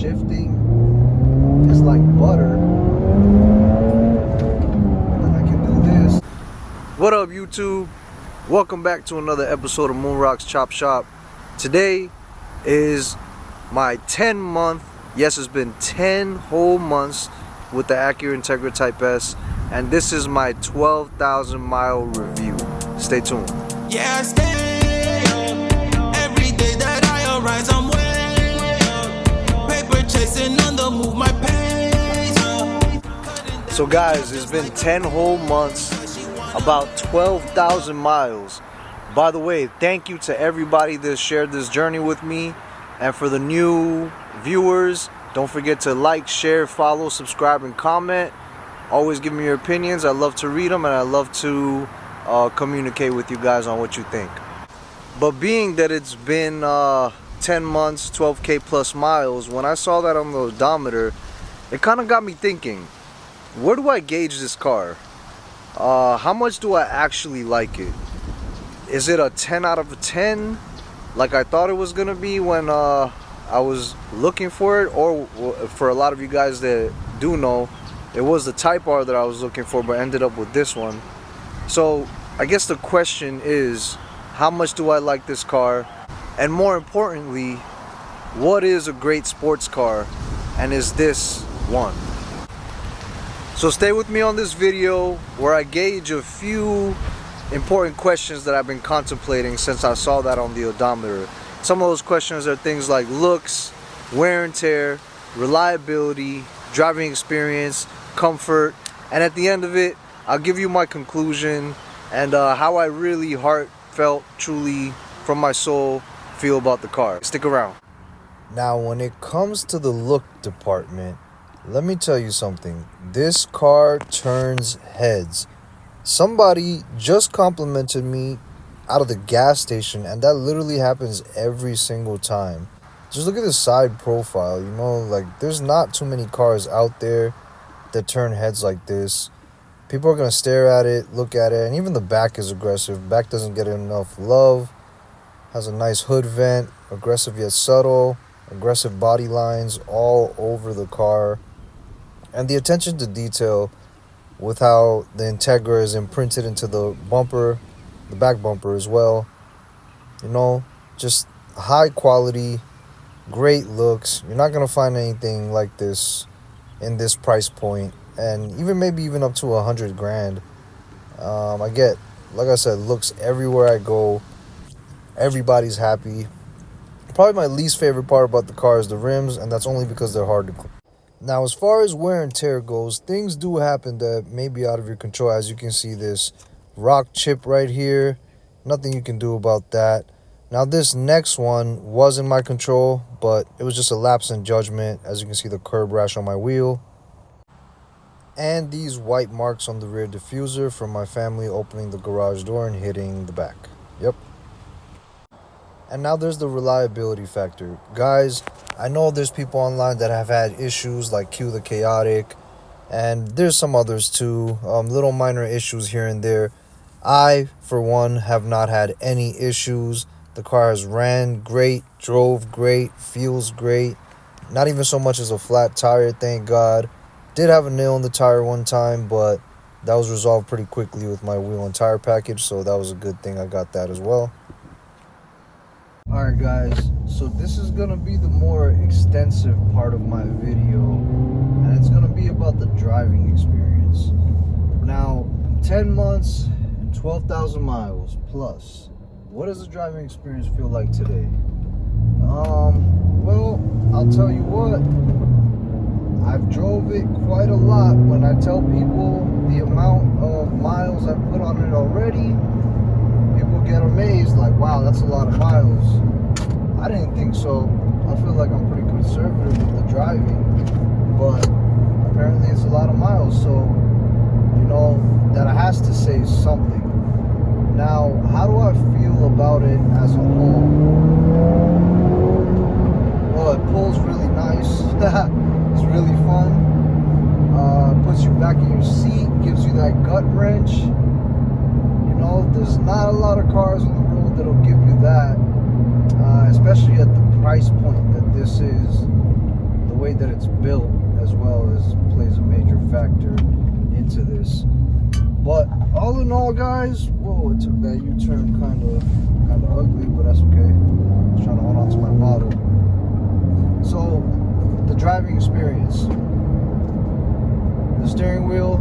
shifting is like butter. And I can do this. What up, YouTube? Welcome back to another episode of Moon Rock's Chop Shop. Today is my 10-month, yes, it's been 10 whole months with the Acura Integra Type S, and this is my 12,000 mile review. Stay tuned. Yeah, I stay up. Every day that I arise, I'm way up. Paper chasing on the move, my pace up. So guys, it's been 10 whole months, about 12,000 miles. By the way, thank you to everybody that shared this journey with me. And for the new viewers, don't forget to like, share, follow, subscribe, and comment. Always give me your opinions. I love to read them, and I love to communicate with you guys on what you think. But being that it's been 10 months, 12K plus miles, when I saw that on the odometer, it kind of got me thinking, where do I gauge this car? How much do I actually like it? Is it a 10 out of 10 like I thought it was gonna be when I was looking for it? Or for a lot of you guys that do know, it was the Type R that I was looking for, but ended up with this one. So I guess the question is, how much do I like this car? And more importantly, what is a great sports car? And is this one? So stay with me on this video where I gauge a few important questions that I've been contemplating since I saw that on the odometer. Some of those questions are things like looks, wear and tear, reliability, driving experience, comfort, and at the end of it, I'll give you my conclusion and how I really heartfelt, truly, from my soul, feel about the car. Stick around. Now, when it comes to the look department, let me tell you something. This car turns heads. Somebody just complimented me out of the gas station, and that literally happens every single time. Just look at the side profile, you know, like there's not too many cars out there that turn heads like this. People are going to stare at it, look at it, and even the back is aggressive. Back doesn't get enough love. Has a nice hood vent, aggressive yet subtle, aggressive body lines all over the car. And the attention to detail with how the Integra is imprinted into the bumper, the back bumper as well. You know, just high quality, great looks. You're not going to find anything like this in this price point. And even maybe even up to 100 grand. I get, like I said, looks everywhere I go. Everybody's happy. Probably my least favorite part about the car is the rims, and that's only because they're hard to clean. Now, as far as wear and tear goes, things do happen that may be out of your control. As you can see, this rock chip right here, nothing you can do about that. Now, this next one was in my control, but it was just a lapse in judgment. As you can see, the curb rash on my wheel. And these white marks on the rear diffuser from my family opening the garage door and hitting the back. Yep. And now there's the reliability factor. Guys, I know there's people online that have had issues like Q the Chaotic, and there's some others too, little minor issues here and there. I, for one, have not had any issues. The car has ran great, drove great, feels great. Not even so much as a flat tire, thank God. Did have a nail in the tire one time, but that was resolved pretty quickly with my wheel and tire package, so that was a good thing I got that as well. Alright guys, so this is going to be the more extensive part of my video, and it's going to be about the driving experience. Now, 10 months and 12,000 miles plus, what does the driving experience feel like today? Well, I'll tell you what, I've drove it quite a lot. When I tell people the amount of miles I've put on it already, people get amazed, like, wow, that's a lot of miles. I didn't think so. I feel like I'm pretty conservative with the driving, but apparently it's a lot of miles, so, you know, that has to say something. Now, how do I feel about it as a whole? Well, it pulls really nice. It's really fun. Puts you back in your seat, gives you that gut wrench. You know, there's not a lot of cars on the road that'll give you that, especially at the price point that this is. The that it's built as well as plays a major factor into this. But all in all, guys, whoa, it took that U-turn kind of ugly, but that's okay. I was trying to hold on to my bottle. So, the driving experience. The steering wheel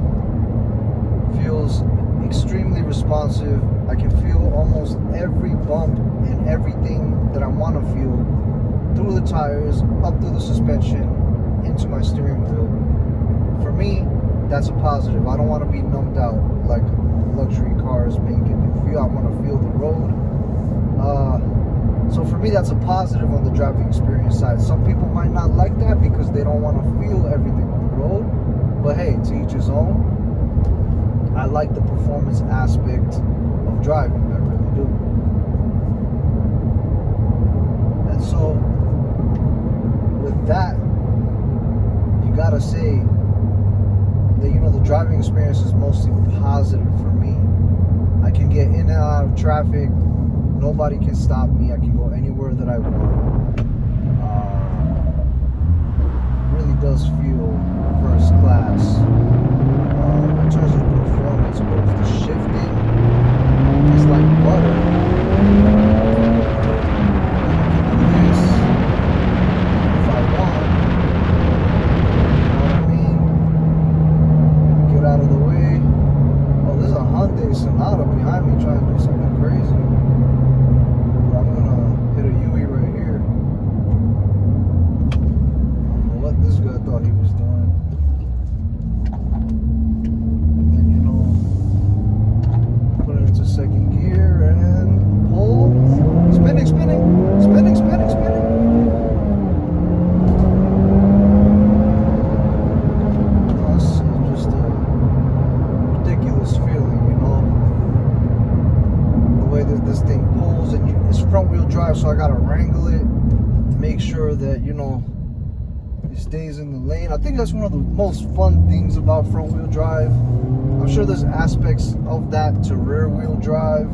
feels extremely responsive. I can feel almost every bump and everything that I want to feel through the tires, up through the suspension, into my steering wheel. For me, that's a positive. I don't want to be numbed out like luxury cars make it feel. I want to feel the road. So for me, that's a positive on the driving experience side. Some people might not like that because they don't want to feel everything on the road. But hey, to each his own. I like the performance aspect of driving. I really do. And so, with that, you gotta say that, you know, the driving experience is mostly positive for me. I can get in and out of traffic. Nobody can stop me. I can go anywhere that I want. Really does feel first class. In terms of performance goes, the shifting is like butter. I can do this if I want. You know what I mean? Get out of the way. Oh, there's a Hyundai Sonata behind me trying to do something crazy. But I'm gonna hit a UE right here. I don't know what this guy thought he was doing. Second gear and pull. Spinning. That's just a ridiculous feeling, you know. The way that this thing pulls, and it's front wheel drive, so I gotta wrangle it, make sure that, you know, it stays in the lane. I think that's one of the most fun things about front wheel drive. I'm sure there's aspects of that to rear wheel drive.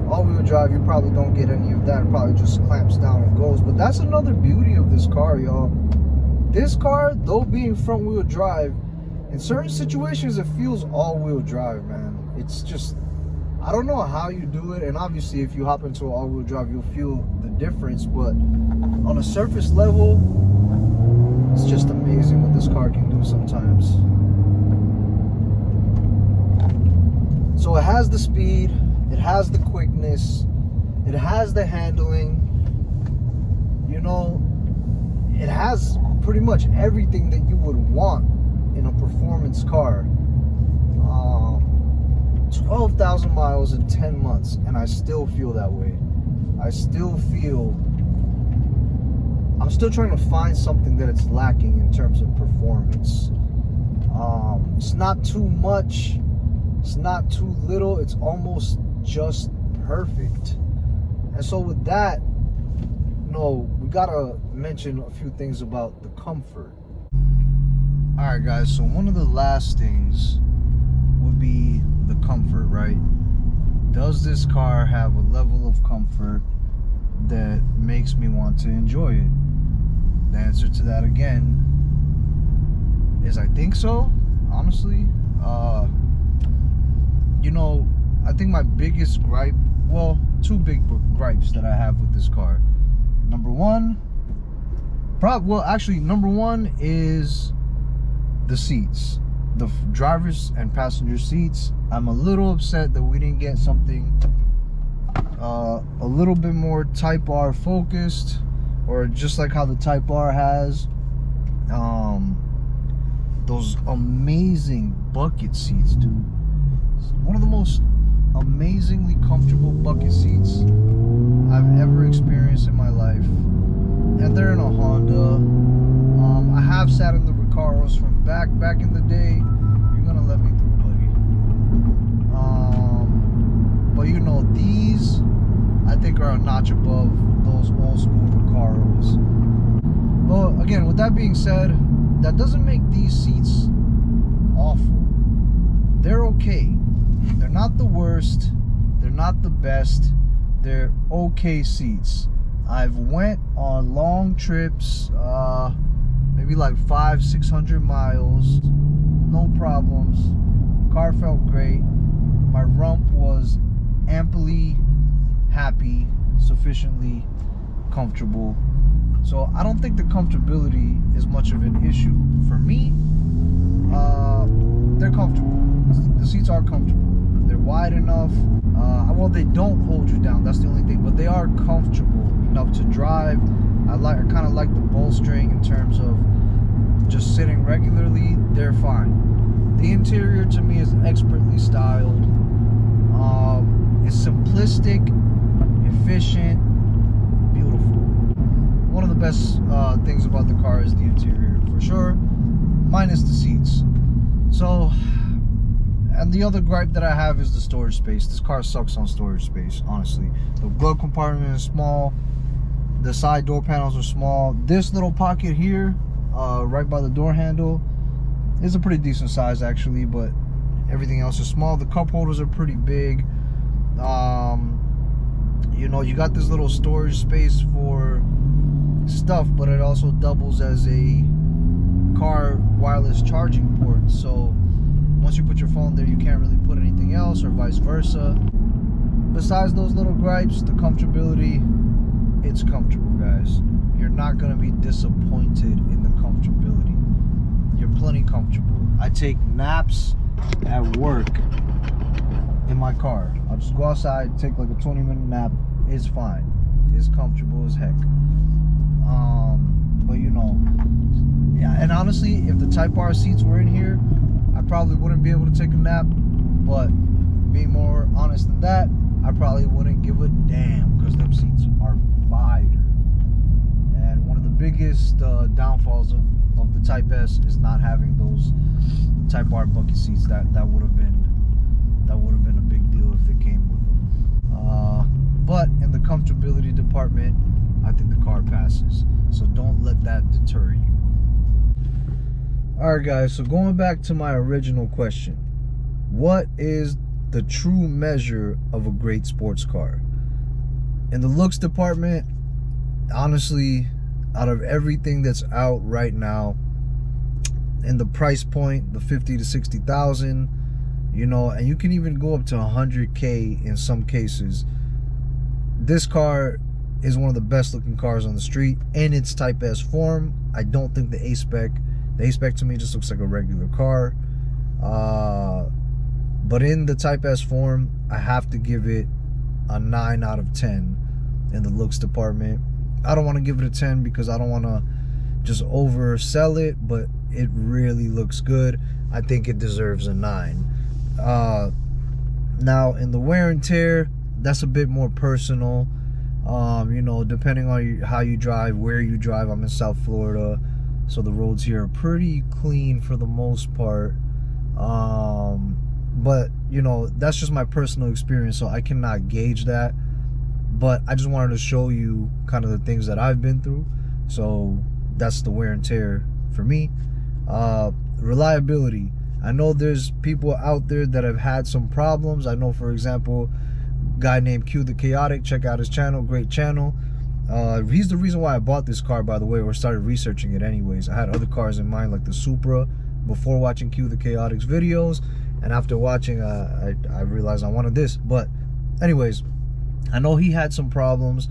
All wheel drive, you probably don't get any of that. It probably just clamps down and goes. But that's another beauty of this car, y'all. This car, though being front wheel drive, in certain situations it feels all wheel drive, man. It's just, I don't know how you do it. And obviously if you hop into an all wheel drive, you'll feel the difference. But on a surface level, it's just amazing what this car can do sometimes. So it has the speed, it has the quickness, it has the handling, you know, it has pretty much everything that you would want in a performance car. 12,000 miles in 10 months, and I still feel that way. I still feel, I'm still trying to find something that it's lacking in terms of performance. It's not too much, it's not too little, it's almost just perfect. And so with that, you know, we gotta mention a few things about the comfort. Alright guys, so one of the last things would be the comfort, right? Does this car have a level of comfort that makes me want to enjoy it? The answer to that again is I think so, honestly. You know, I think my biggest gripe, well, two big gripes that I have with this car. Number one is the seats, the driver's and passenger seats. I'm a little upset that we didn't get something a little bit more Type R focused, or just like how the Type R has those amazing bucket seats, dude. One of the most amazingly comfortable bucket seats I've ever experienced in my life, and they're in a Honda. I have sat in the Recaros from back in the day. You're gonna let me through, buddy. But you know, these I think are a notch above those old school Recaros. But again, with that being said, that doesn't make these seats awful. They're okay. They're not the worst. They're not the best. They're okay seats. I've went on long trips, maybe like 500-600 miles, no problems. Car felt great. My rump was amply happy, sufficiently comfortable. So I don't think the comfortability is much of an issue for me. They're comfortable. The seats are comfortable. They're wide enough. Well, they don't hold you down. That's the only thing. But they are comfortable enough to drive. I kind of like the bolstering in terms of just sitting regularly. They're fine. The interior to me is expertly styled. It's simplistic, efficient, beautiful. One of the best things about the car is the interior, for sure, minus the seats. So, and the other gripe that I have is the storage space. This car sucks on storage space, honestly. The glove compartment is small. The side door panels are small. This little pocket here, right by the door handle, is a pretty decent size actually, but everything else is small. The cup holders are pretty big. You know, you got this little storage space for stuff, but it also doubles as a car wireless charging port. So once you put your phone there, you can't really put anything else, or vice versa. Besides those little gripes, the comfortability, it's comfortable, guys. You're not gonna be disappointed in the comfortability. You're plenty comfortable. I take naps at work in my car. I'll just go outside, take like a 20-minute nap. It's fine. It's comfortable as heck. But you know, yeah. And honestly, if the Type R seats were in here, I probably wouldn't be able to take a nap. But being more honest than that, I probably wouldn't give a damn, because them seats are fire. And one of the biggest downfalls of the Type S is not having those Type R bucket seats. That would have been a big deal if they came with them. But in the comfortability department, I think the car passes. So don't let that deter you. Alright guys, so going back to my original question, what is the true measure of a great sports car? In the looks department, honestly, out of everything that's out right now, in the price point, the 50 to 60,000, you know, and you can even go up to 100K in some cases, this car is one of the best looking cars on the street in its Type S form. I don't think the A-Spec to me just looks like a regular car. But in the Type S form, I have to give it a 9 out of 10 in the looks department. I don't want to give it a 10 because I don't want to just oversell it, but it really looks good. I think it deserves a 9. Now in the wear and tear, that's a bit more personal. You know, depending on how you drive, where you drive. I'm in South Florida, so the roads here are pretty clean for the most part. But you know, that's just my personal experience, so I cannot gauge that. But I just wanted to show you kind of the things that I've been through. So that's the wear and tear for me. Reliability. I know there's people out there that have had some problems. I know, for example, a guy named Q the Chaotic. Check out his channel, great channel. He's the reason why I bought this car, by the way, or started researching it anyways. I had other cars in mind, like the Supra, before watching Q the Chaotic's videos, and after watching, I realized I wanted this. But anyways, I know he had some problems.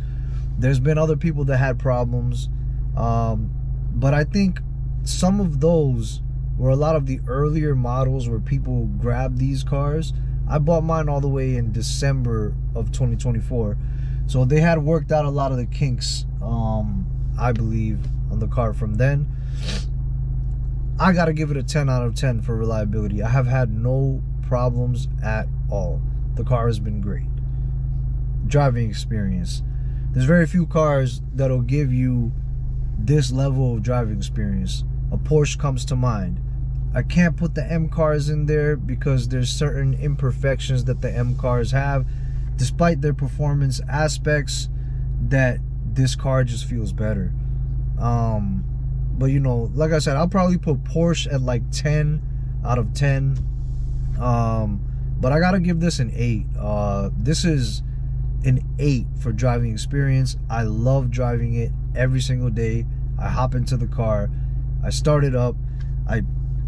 There's been other people that had problems, but I think some of those were a lot of the earlier models where people grabbed these cars. I bought mine all the way in December of 2024, so they had worked out a lot of the kinks, I believe, on the car from then. I gotta give it a 10 out of 10 for reliability. I have had no problems at all. The car has been great. Driving experience. There's very few cars that'll give you this level of driving experience. A Porsche comes to mind. I can't put the M cars in there because there's certain imperfections that the M cars have, despite their performance aspects, that this car just feels better. But you know, like I said, I'll probably put Porsche at like 10 out of 10. But I gotta give this an 8. This is an 8 for driving experience. I love driving it every single day. I hop into the car, I start it up, I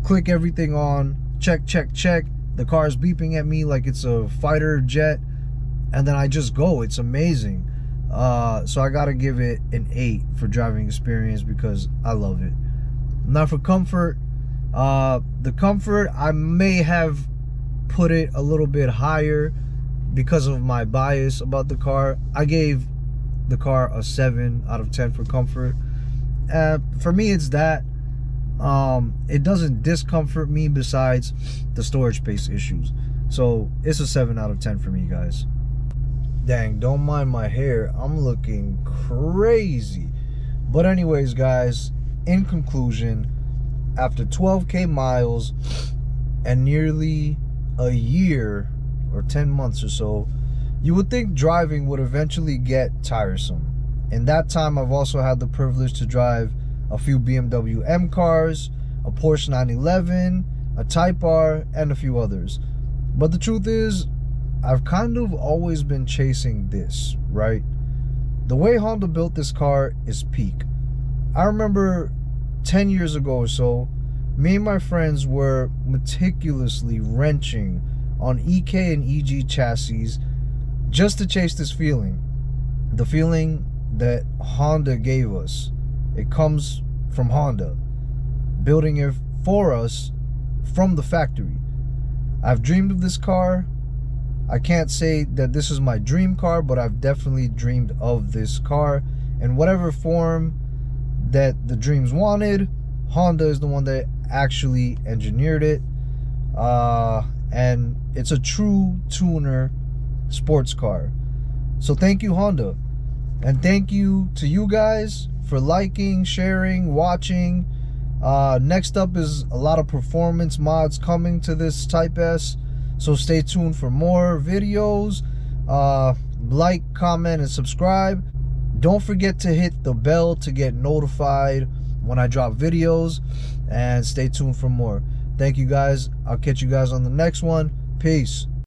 click everything on, check. The car is beeping at me like it's a fighter jet, and then I just go. It's amazing. So I gotta give it an 8 for driving experience because I love it. Now for comfort, the comfort, I may have put it a little bit higher because of my bias about the car. I gave the car a 7 out of 10 for comfort. For me, it's that. It doesn't discomfort me besides the storage space issues. So it's a 7 out of 10 for me, guys. Dang, don't mind my hair. I'm looking crazy. But anyways, guys, in conclusion, after 12K miles and nearly a year or 10 months or so, you would think driving would eventually get tiresome. In that time, I've also had the privilege to drive a few BMW M cars, a Porsche 911, a Type R, and a few others. But the truth is, I've kind of always been chasing this, right? The way Honda built this car is peak. I remember 10 years ago or so, me and my friends were meticulously wrenching on EK and EG chassis just to chase this feeling. The feeling that Honda gave us. It comes from Honda, building it for us from the factory. I've dreamed of this car. I can't say that this is my dream car, but I've definitely dreamed of this car in whatever form that the dreams wanted. Honda is the one that actually engineered it, and it's a true tuner sports car. So thank you, Honda, and thank you to you guys for liking, sharing, watching. Next up is a lot of performance mods coming to this Type S, so stay tuned for more videos. Like, comment, and subscribe. Don't forget to hit the bell to get notified when I drop videos, and stay tuned for more. Thank you guys. I'll catch you guys on the next one. Peace.